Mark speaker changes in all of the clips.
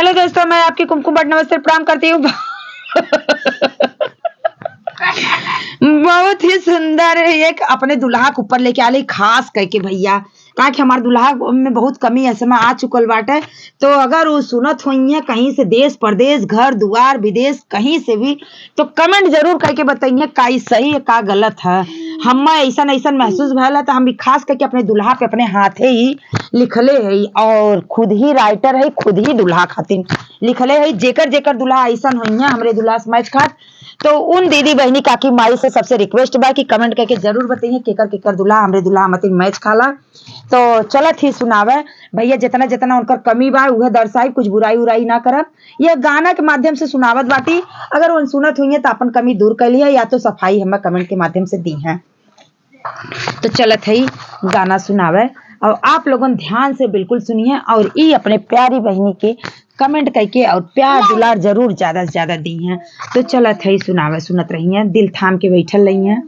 Speaker 1: Hello दोस्तों, मैं आपकी कुमकुम भट्ट नमस्ते प्रणाम करती हूँ। बहुत ही सुंदर एक अपने दुल्हा के ऊपर लेके आले खास कह के भैया, कहा कि हमारे दुल्हा में बहुत कमी है समय आ चुकल बाटे। तो अगर वो सुनत हुई है कहीं से देश परदेश घर दुआर विदेश कहीं से भी, तो कमेंट जरूर करके बताइए का सही है का गलत है। हम ऐसा ऐसा महसूस भला तो हम भी खास करके अपने दुल्हा पे अपने हाथे ही लिखले है और खुद ही राइटर है, खुद ही दुल्हा खातिर लिखले है। जेकर जेकर दुल्हा ऐसा हुई है हमरे दुल्हा से मैच खात, तो उन दीदी बहनी काकी माई से सबसे रिक्वेस्ट बा कि कमेंट करके जरूर बताइए केकर केकर दुल्हा हमरे दुल्हा मतिन मैच खाला। तो चलत ही सुनावे भैया, जितना जितना उनकर कमी बा उहे दर्शाई, कुछ बुराई उराई ना करब। ये गाना के माध्यम से सुनावत बाटी, अगर उन सुनत हुई है तो अपन कमी दूर कर लिया या तो सफाई हमें कमेंट के माध्यम से दी है। तो चलत है गाना सुनावे और आप लोगों ध्यान से बिल्कुल सुनिए और ये अपने प्यारी बहनी के कमेंट करके और प्यार दुलार जरूर ज्यादा से ज्यादा दी हैं। तो चलत है सुनावे, सुनत रही हैं, दिल थाम के बैठल रही हैं।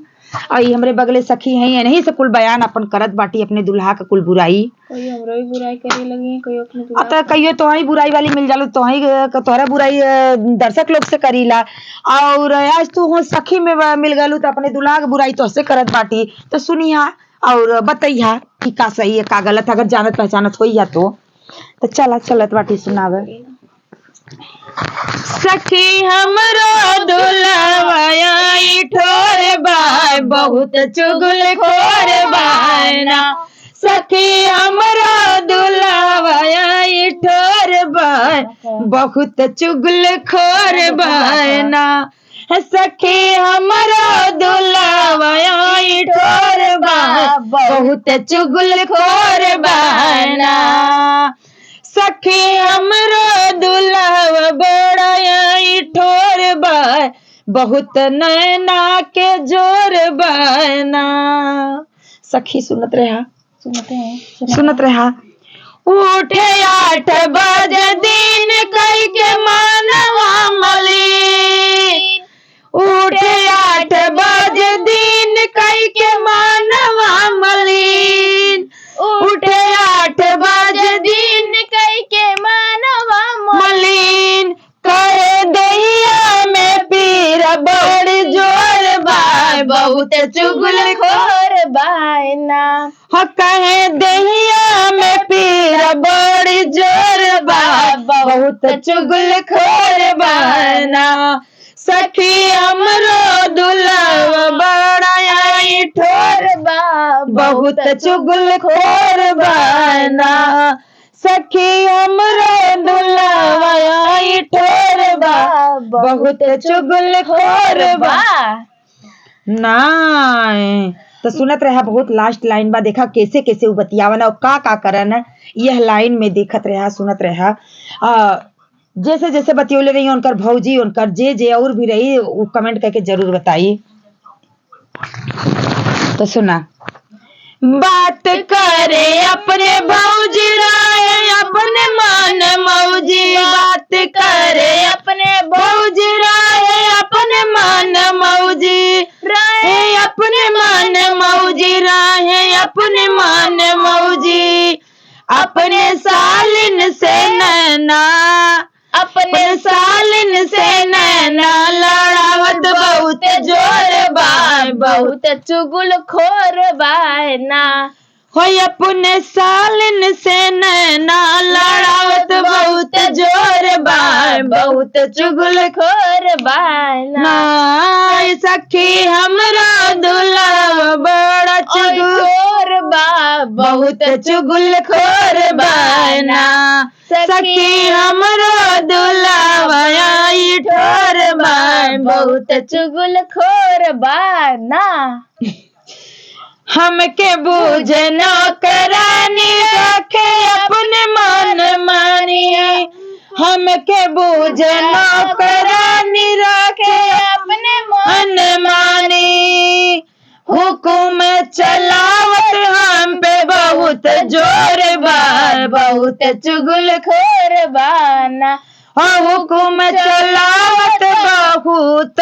Speaker 1: और ये हमरे बगले सखी हैं, नहीं से कुल बयान अपन करत बाटी अपने दुल्हा का कुल बुराई।
Speaker 2: कोई हमरा भी बुराई करे लगी, कोई अपने दुल्हा
Speaker 1: तो कहियो तो ही बुराई वाली मिल जालो, तो ही तोहरा बुराई दर्शक लोग से करीला। और आज तू हो सखी में मिल गलू तो अपने दुल्हा के बुराई तो से करत बाटी। तो सुनिया और बताइया कि का सही है का गलत, अगर जानत पहचानत होई या तो चला चलत बाटी सुनावे।
Speaker 2: सखी हमरो दुल्हवा ठोर बाय बहुत चुगल खोर बाय ना। सखी हमरो दुल्हवा ठोर बाय बहुत चुगल खोर बाय ना। सखी हमरो दुल्हवा ठोर बाय बहुत चुगल खोर बाय ना। सखी हमरो दुल्हवा बड़ा ठोर बाय बहुत नैना के जोर बाय ना। सखी सुनत रहा, सुनत रहा। उठे 8 बजे दिन कई के मानवा मलिन, उठे 8 बजे दिन कई के मानवा मलिन, उठे 8 बजे दिन कई के मानवा मलिन। कहे दैया में पीर बड़ जोर बाय बहुत चुगल खोर बाय ना। हो कहे दैया में पीर बड़ जोर बाय बहुत चुगल खोर बाय ना। सखी हमरो दुल्हवा बड़ा ठोर बा बहुत चुगल खोर बाय ना। सखी हमरो दुल्हवा ठोर बा बहुत चुगल खोर बा ना। तो सुनत रहा, बहुत लास्ट लाइन बा, देखा कैसे कैसे वो बतियावन और का करन है यह लाइन में देखत रहा सुनत रहा। जैसे जैसे बतियोले रही उनकर भौजी उनकर जे और भी रही वो कमेंट करके जरूर बताई। तो सुना, बात करे अपने भौजी राय अपने मान मौजी, बात करे अपने भौजी राय अपने मान मौजी, राय अपने मान मौजी, राय अपने मान मौजी। अपने सालिन से नैना, अपने सालिन से नैना लड़ावत बहुत जोर बाय बहुत चुगल खोर बाय ना। हो अपने सालिन से नैना लड़ावत बहुत जोर बाय बहुत चुगल खोर बाय ना। सखी हमरा दुल्हा बड़ा चुगल बा बहुत चुगल खोर बाय ना। सखी हमरो दुल्हवा ठोर बाय बहुत चुगल खोर बाय ना। हमके बूझे नौकरानी रखे अपने मन मानी, हमके बूझे नौकरानी रखे अपने मन मानी। हुकुम चलावत हम पे बहुत जोर बाय बहुत चुगल खोर बाना। हुकुम चलावत बहुत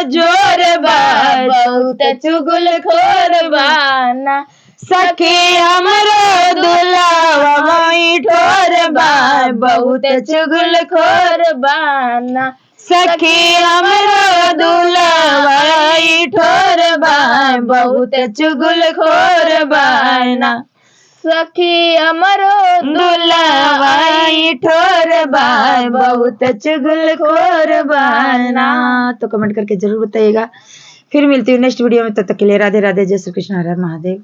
Speaker 2: जोर बाय बहुत चुगल खोर बाना।
Speaker 1: सखी हमरो दुल्हवा ठोर बा बहुत चुगलखोर
Speaker 2: बाना
Speaker 1: सखी हमरो दुल्हवा ठोर बा बहुत चुगलखोर बाना
Speaker 2: सखी अमरो
Speaker 1: दुल्हवा ठोर बा बहुत चुगलखोर बाना। तो कमेंट करके जरूर बताइएगा। फिर मिलती हूँ नेक्स्ट वीडियो में, तब तक के लिए राधे राधे, जय श्री कृष्ण, हर हर महादेव।